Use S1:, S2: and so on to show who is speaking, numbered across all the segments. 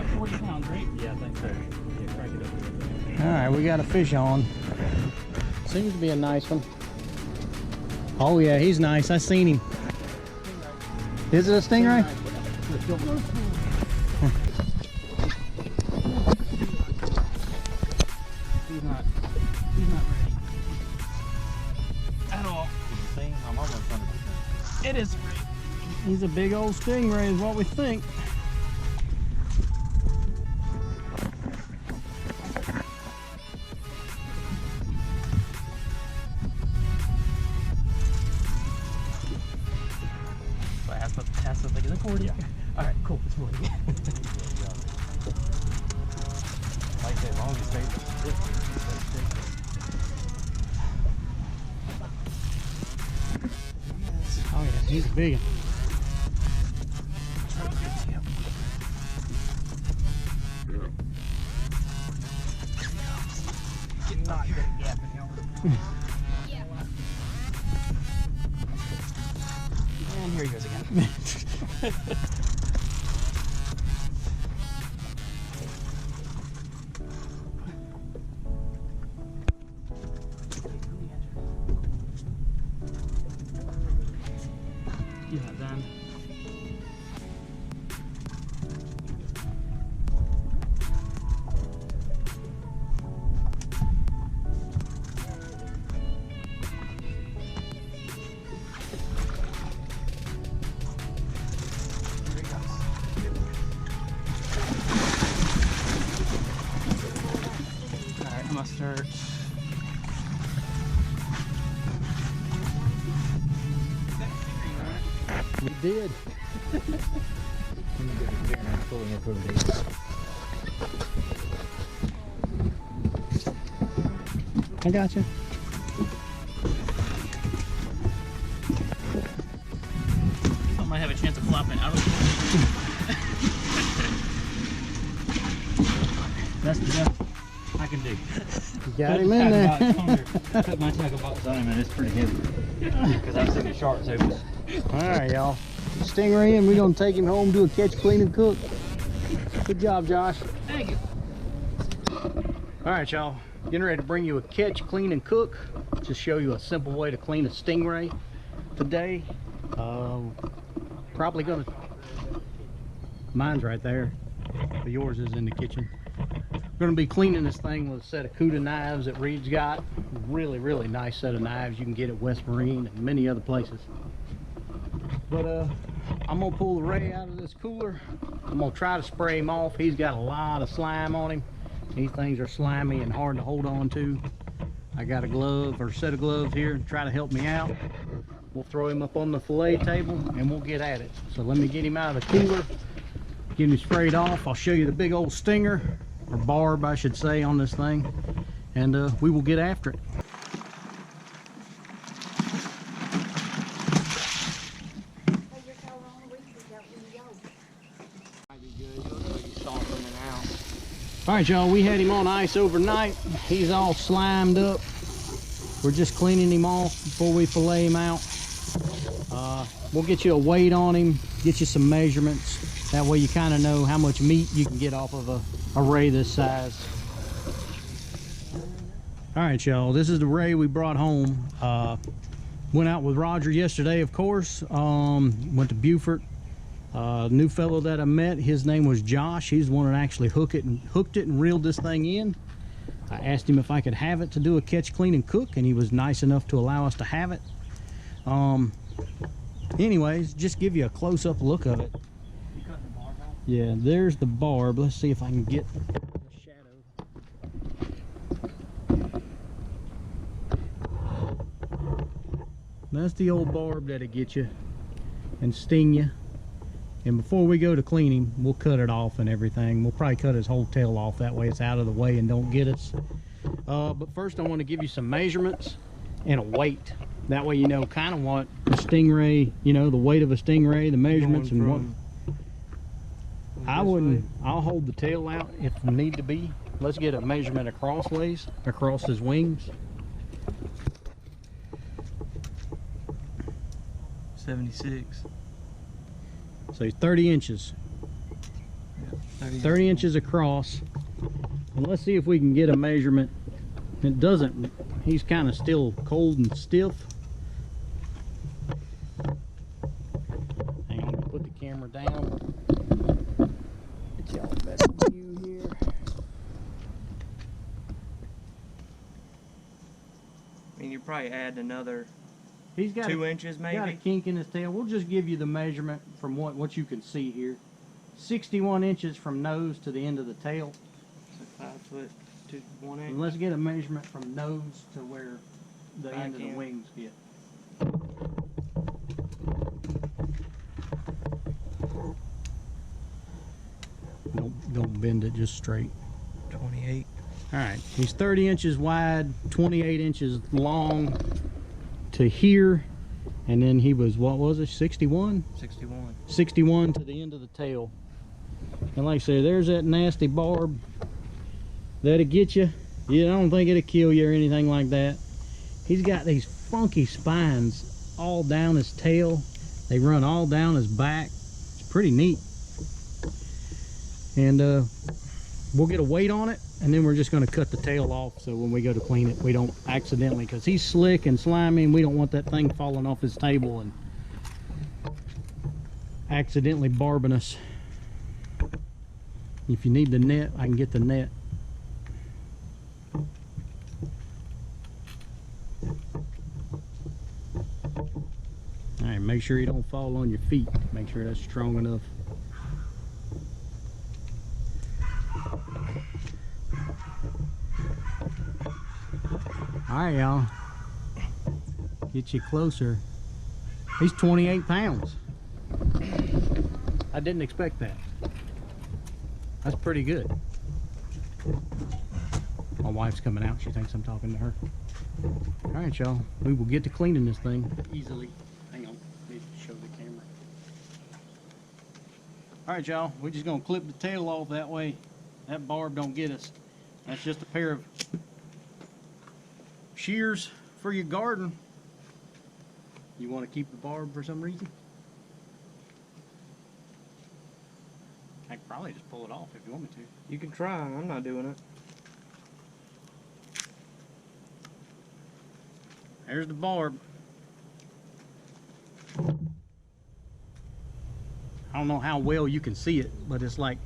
S1: about 40 pounds, right? Yeah, I think so. Yeah, crank it up a little bit.
S2: All right, we got a fish on. Seems to be a nice one. Oh yeah, he's nice. I seen him. Is it a stingray?
S1: He's not ready at all.
S3: I'm almost 100%.
S1: It is.
S2: He's a big old stingray is what we think.
S1: That's what like, is it 40? Yeah. All right, cool. It's 40.
S3: Like I said, as long as it stays.
S2: Oh yeah, he's a big one.
S1: Getting not good at gapping, y'all. And here he goes again. He's not done. Start.
S2: We did.
S3: Let me get it here and pull it up over there.
S2: I got you.
S1: I might have a chance of flopping out of it. That's the best I can do.
S2: You got him in there.
S3: I put my tackle box on him and it's pretty heavy. Because I've seen the sharks open.
S2: Alright y'all. Stingray and we're gonna take him home, do a catch, clean and cook. Good job, Josh.
S1: Thank you.
S2: Alright y'all. Getting ready to bring you a catch, clean and cook. Just show you a simple way to clean a stingray today. Probably gonna, mine's right there, but yours is in the kitchen. We're gonna be cleaning this thing with a set of Cuda knives that Reed's got. Really nice set of knives you can get at West Marine and many other places. But I'm gonna pull the Ray out of this cooler. I'm gonna try to spray him off. He's got a lot of slime on him. These things are slimy and hard to hold on to. I got a glove or a set of gloves here to try to help me out. We'll throw him up on the fillet table and we'll get at it. So let me get him out of the cooler, get him sprayed off. I'll show you the big old stinger, or barb I should say, on this thing, and we will get after it. All right, y'all, we had him on ice overnight. He's all slimed up. We're just cleaning him off before we fillet him out. We'll get you a weight on him, get you some measurements. That way you kind of know how much meat you can get off of a ray this size. All right, y'all, this is the ray we brought home. Went out with Roger yesterday, of course. Went to Beaufort. New fellow that I met, his name was Josh. He's the one that actually hooked it and reeled this thing in. I asked him if I could have it to do a catch, clean, and cook, and he was nice enough to allow us to have it. Anyways, just give you a close-up look of it.
S1: You cutting the barb off?
S2: Yeah, there's the barb. Let's see if I can get the shadow. That's the old barb that'll get you and sting you. And before we go to clean him, we'll cut it off and everything. We'll probably cut his whole tail off. That way it's out of the way and don't get us. But first I want to give you some measurements and a weight. That way you know kind of what a stingray, you know, the weight of a stingray, the measurements and what. I'll hold the tail out if need to be. Let's get a measurement across his wings.
S1: 76.
S2: So he's 30 inches.
S1: Yeah.
S2: 30 inches across. And let's see if we can get a measurement. It doesn't, he's kind of still cold and stiff. Hang on, put the camera down. Get y'all a better view here.
S1: I mean, you probably add another
S2: He's got
S1: 2 inches maybe.
S2: Got a kink in his tail. We'll just give you the measurement from what you can see here. 61 inches from nose to the end of the tail.
S1: So 5 foot to 1 inch.
S2: And let's get a measurement from nose to where the
S1: Back
S2: end of the
S1: end.
S2: wings get. Don't bend it, just straight.
S1: 28.
S2: All right, he's 30 inches wide, 28 inches long to here, and then he was, what was it, 61?
S1: 61.
S2: 61 to the end of the tail. And like I said, there's that nasty barb that'll get you. Yeah, I don't think it'll kill you or anything like that. He's got these funky spines all down his tail. They run all down his back. It's pretty neat. And we'll get a weight on it, and then we're just going to cut the tail off so when we go to clean it, we don't accidentally, because he's slick and slimy, and we don't want that thing falling off his table and accidentally barbing us. If you need the net, I can get the net. All right, make sure you don't fall on your feet. Make sure that's strong enough. All right, y'all. Get you closer. He's 28 pounds. I didn't expect that. That's pretty good. My wife's coming out. She thinks I'm talking to her. All right, y'all. We will get to cleaning this thing easily. Hang on. Need to show the camera. All right, y'all. We're just going to clip the tail off that way. That barb don't get us. That's just a pair of shears for your garden. You want to keep the barb for some reason? I could probably just pull it off if you want me to.
S1: You can try. I'm not doing it.
S2: There's the barb. I don't know how well you can see it, but it's like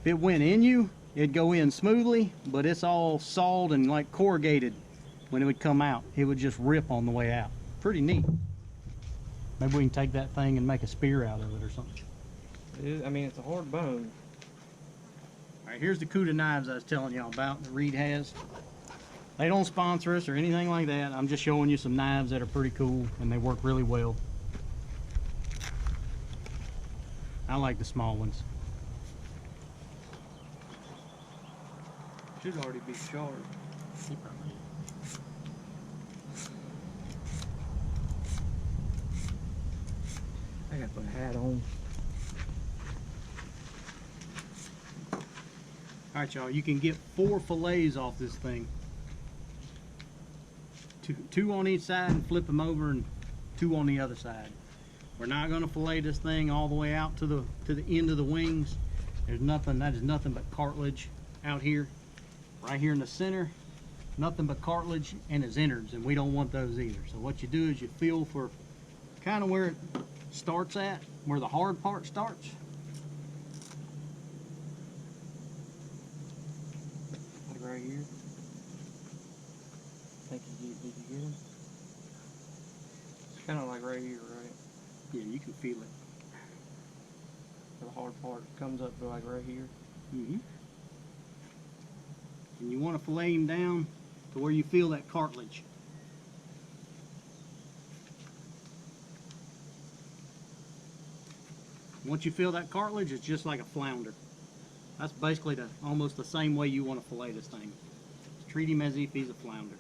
S2: if it went in you, it'd go in smoothly, but it's all sawed and like corrugated. When it would come out, it would just rip on the way out. Pretty neat. Maybe we can take that thing and make a spear out of it or something.
S1: I mean, it's a hard bone.
S2: All right, here's the CUDA knives I was telling y'all about that Reed has. They don't sponsor us or anything like that. I'm just showing you some knives that are pretty cool and they work really well. I like the small ones.
S1: Should already be sharp. I gotta put a hat on.
S2: All right, y'all, you can get 4 fillets off this thing. Two on each side and flip them over, and 2 on the other side. We're not gonna fillet this thing all the way out to the end of the wings. There's nothing, that is nothing but cartilage out here. Right here in the center, nothing but cartilage and his innards, and we don't want those either. So what you do is you feel for kind of where it starts at, where the hard part starts.
S1: Like right here. Think did you get him? It's kind of like right here, right?
S2: Yeah, you can feel it.
S1: The hard part comes up to like right here.
S2: Mm-hmm. And you want to fillet him down to where you feel that cartilage. Once you feel that cartilage, it's just like a flounder. That's basically almost the same way you want to fillet this thing. Just treat him as if he's a flounder.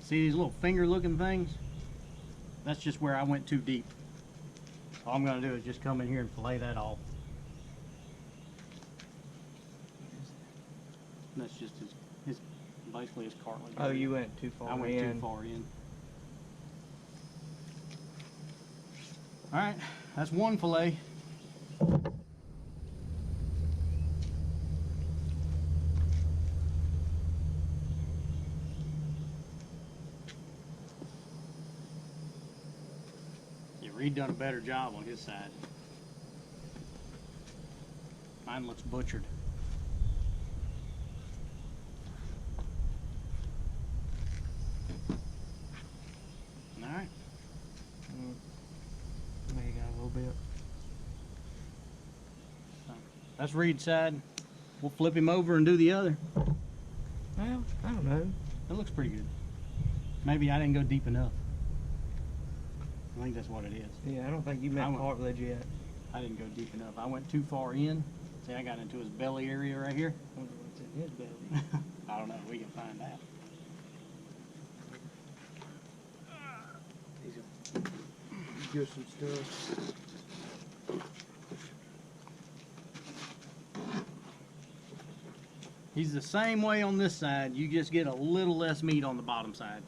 S2: See these little finger looking things? That's just where I went too deep. All I'm gonna do is just come in here and fillet that off. And that's just his basically his cartilage.
S1: Oh, you went too far.
S2: I went too far in. All right, that's one fillet. Yeah, Reed done a better job on his side. Mine looks butchered. All right.
S1: Maybe got a little bit.
S2: That's Reed's side. We'll flip him over and do the other.
S1: Well, I don't know.
S2: That looks pretty good. Maybe I didn't go deep enough. I think that's what it is.
S1: Yeah, I don't think you meant cartilage yet.
S2: I didn't go deep enough. I went too far in. See, I got into his belly area right here.
S1: I wonder what's in his belly.
S2: I don't know. We can find out.
S1: Get some stuff.
S2: He's the same way on this side. You just get a little less meat on the bottom side.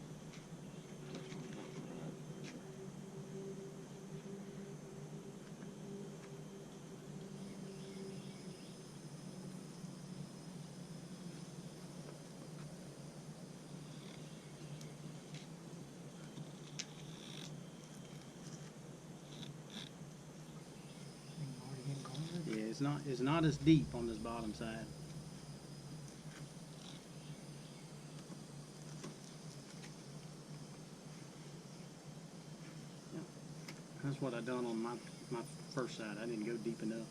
S2: Yeah, it's not as deep on this bottom side. Yep. That's what I done on my first side. I didn't go deep enough.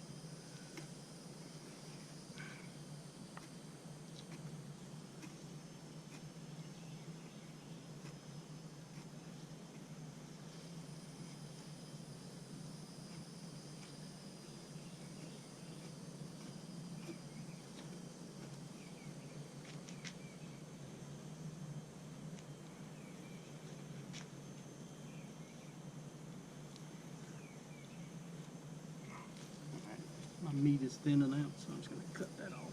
S2: My meat is thinning out, so I'm just going to cut that off.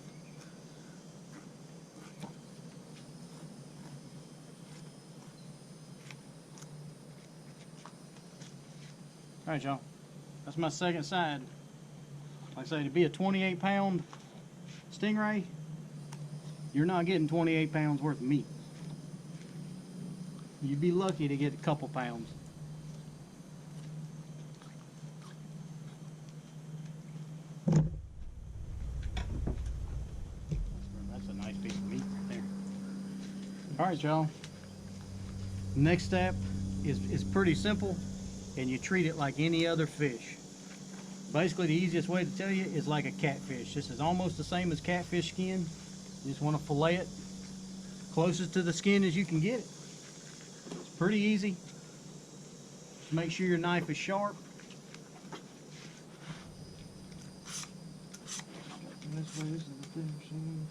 S2: All right, y'all. That's my second side. Like I say, to be a 28-pound stingray, you're not getting 28 pounds worth of meat. You'd be lucky to get a couple pounds. That's a nice piece of meat right there. All right, y'all. Next step is pretty simple, and you treat it like any other fish. Basically, the easiest way to tell you is like a catfish. This is almost the same as catfish skin. You just want to fillet it closest to the skin as you can get it. It's pretty easy. Just make sure your knife is sharp.
S1: This way, this is the thin machine.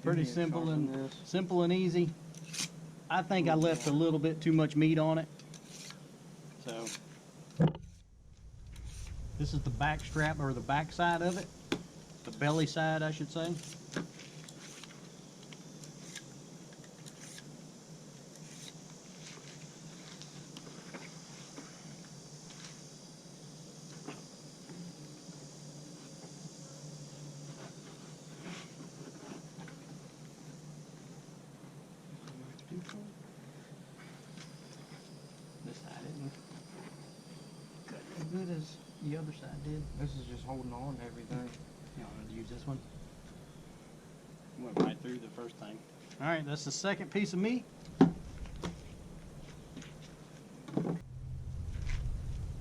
S2: Pretty simple and easy. I think I left a little bit too much meat on it. So this is the back strap, or the back side of it. The belly side, I should say. This side isn't cut as good as the other side did.
S1: This is just holding on to everything.
S2: You want to use this one? Went right through the first thing. All right, that's the second piece of meat.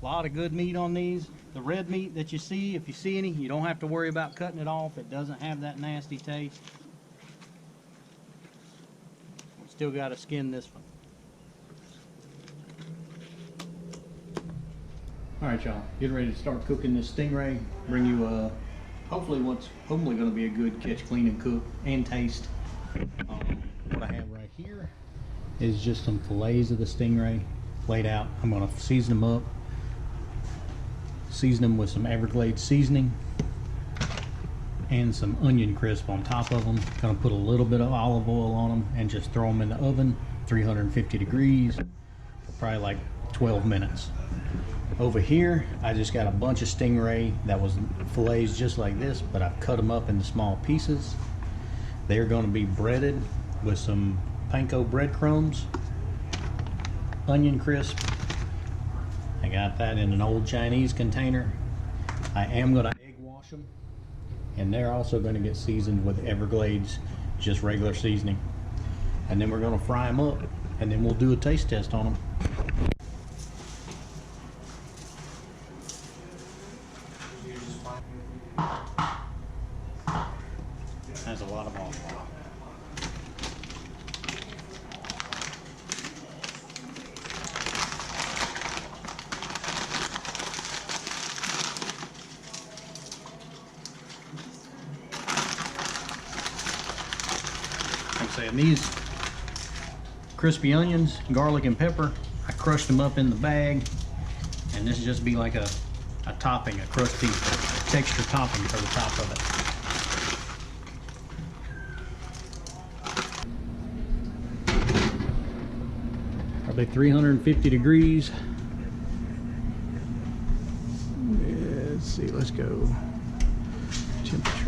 S2: A lot of good meat on these. The red meat that you see, if you see any, you don't have to worry about cutting it off. It doesn't have that nasty taste. Still got to skin this one. All right, y'all, getting ready to start cooking this stingray. Bring you hopefully what's hopefully going to be a good catch, clean, and cook and taste. What I have right here is just some fillets of the stingray laid out. I'm going to season them up. Season them with some Everglades seasoning and some onion crisp on top of them. Gonna put a little bit of olive oil on them and just throw them in the oven, 350 degrees, for probably like 12 minutes. Over here, I just got a bunch of stingray that was fillets just like this, but I've cut them up into small pieces. They're gonna be breaded with some panko breadcrumbs, onion crisp. I got that in an old Chinese container. I am going to egg wash them, and they're also going to get seasoned with Everglades, just regular seasoning. And then we're going to fry them up, and then we'll do a taste test on them. That's a lot of olive oil. And these crispy onions, garlic and pepper, I crushed them up in the bag, and this just be like a topping, a crusty texture topping for the top of it. Probably 350 degrees. Let's see, let's go temperature.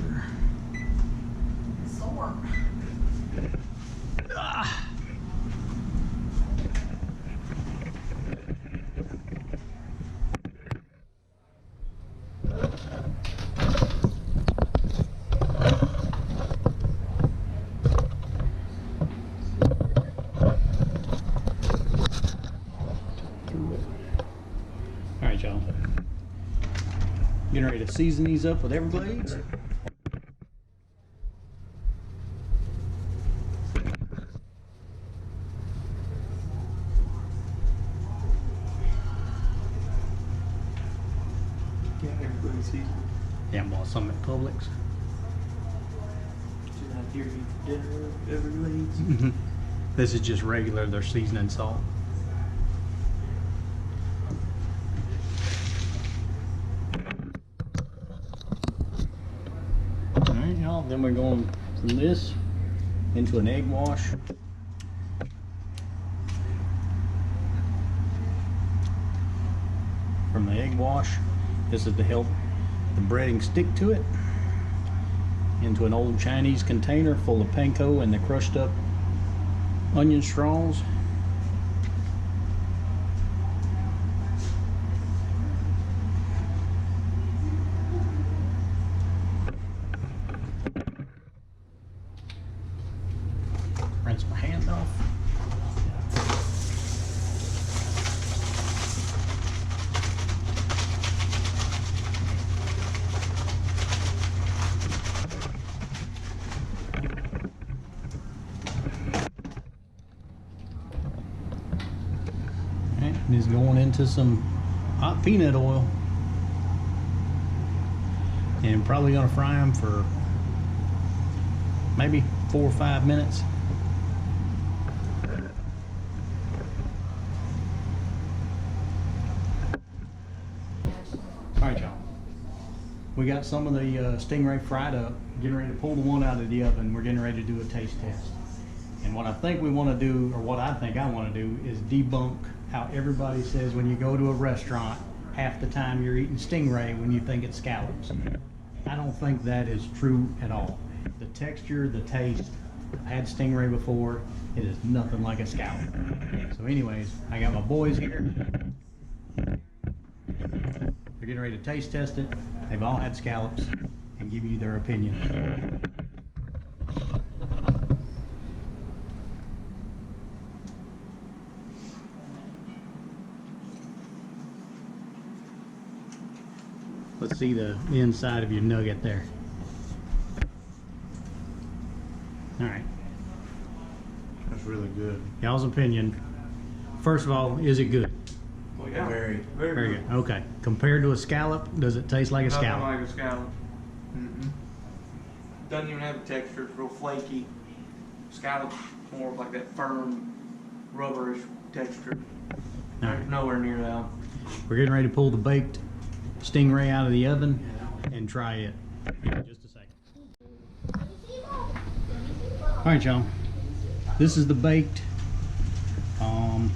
S2: Alright, y'all. Getting ready to season these up with Everglades.
S1: Yeah, everybody sees.
S2: Yeah, I bought some at Publix.
S1: Should not hear you for dinner, Everglades.
S2: This is just regular, their seasoning salt. Alright, y'all, then we're going from this into an egg wash. From the egg wash, this is to help the breading stick to it, into an old Chinese container full of panko and the crushed up onion straws. Rinse my hand off. Is going into some hot peanut oil, and probably gonna fry them for maybe 4 or 5 minutes. All right, y'all, we got some of the stingray fried up, getting ready to pull the one out of the oven. We're getting ready to do a taste test, and what I think we want to do, or what I think I want to do, is debunk how everybody says when you go to a restaurant, half the time you're eating stingray when you think it's scallops. I don't think that is true at all. The texture, the taste, I've had stingray before, it is nothing like a scallop. So anyways, I got my boys here. They're getting ready to taste test it. They've all had scallops and give you their opinion. Let's see the inside of your nugget there. All right.
S4: That's really good.
S2: Y'all's opinion. First of all, is it good?
S5: Well, yeah.
S4: Very.
S2: Very good. Okay. Compared to a scallop, does it taste like a
S5: Nothing
S2: scallop?
S5: like a scallop. Doesn't even have a texture. It's real flaky. Scallop's more of like that firm, rubberish texture.
S2: All right.
S5: Nowhere near that.
S2: We're getting ready to pull the baked stingray out of the oven and try it. Give me just a second. All right, y'all. This is the baked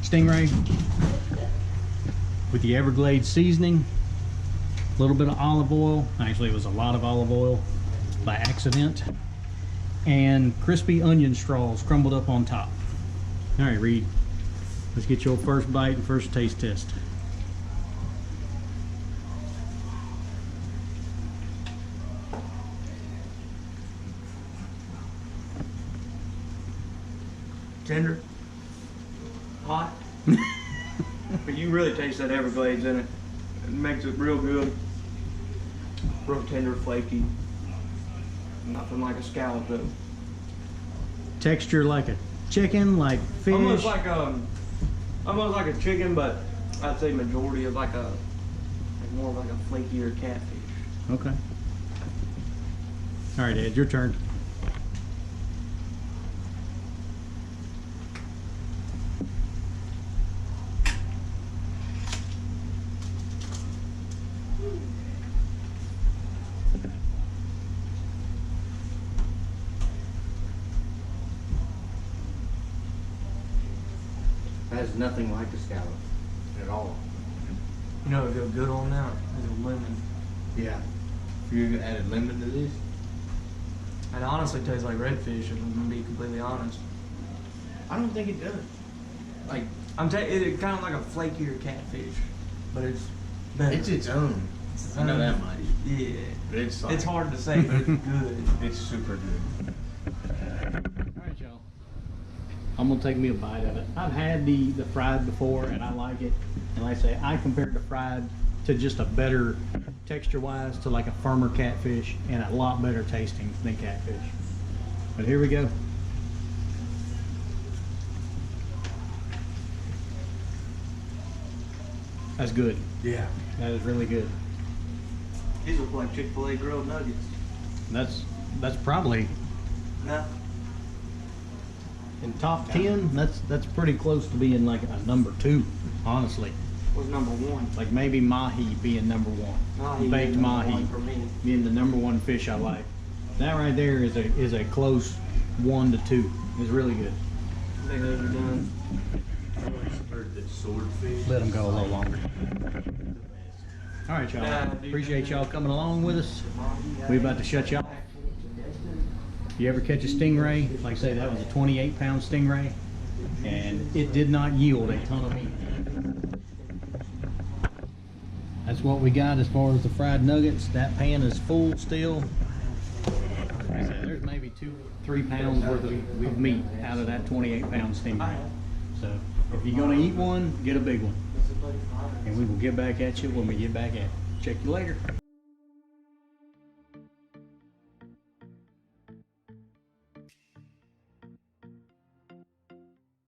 S2: stingray with the Everglades seasoning, a little bit of olive oil. Actually, it was a lot of olive oil by accident, and crispy onion straws crumbled up on top. All right, Reed, let's get your first bite and first taste test.
S5: Tender. Hot. But you really taste that Everglades in it. It makes it real good. Real tender, flaky. Nothing like a scallop though.
S2: Texture like a chicken, like fish.
S5: Almost like a chicken, but I'd say majority of like more like a flakier catfish.
S2: Okay. All right, Ed, your turn.
S4: Has nothing like a scallop at all.
S5: You know, it'd go good on that is a lemon.
S4: Yeah. If you added lemon to this,
S5: It honestly tastes like redfish, if I'm gonna be completely honest.
S4: I don't think it does. Like,
S5: It's kind of like a flakier catfish, but it's better.
S4: it's its own. I know that much.
S5: Yeah.
S4: But it's like,
S5: It's hard to say, but it's good.
S4: It's super good.
S2: All right, y'all. I'm gonna take me a bite of it. I've had the fried before, and I like it. And like I say, I compared the fried to just a better texture-wise to like a firmer catfish, and a lot better tasting than catfish. But here we go. That's good.
S4: Yeah.
S2: That is really good.
S5: These look like Chick-fil-A grilled nuggets.
S2: That's probably
S5: No.
S2: in top 10. That's pretty close to being like a number 2, honestly.
S5: What's number one?
S2: Like maybe mahi being number 1.
S5: Mahi
S2: Baked
S5: being number
S2: mahi
S5: one for me.
S2: being the number 1 fish I like. That right there is a close 1 to 2. It's really good.
S5: I think those are done.
S4: I always heard that swordfish.
S2: Let them go a little longer. All right, y'all. Appreciate y'all coming along with us. We about to shut y'all off. If you ever catch a stingray, like I say, that was a 28-pound stingray, and it did not yield a ton of meat. That's what we got as far as the fried nuggets. That pan is full still. Like I said, there's maybe 2-3 pounds worth of meat out of that 28-pound stingray. So if you're gonna eat one, get a big one. And we will get back at you when we get back at you. Check you later.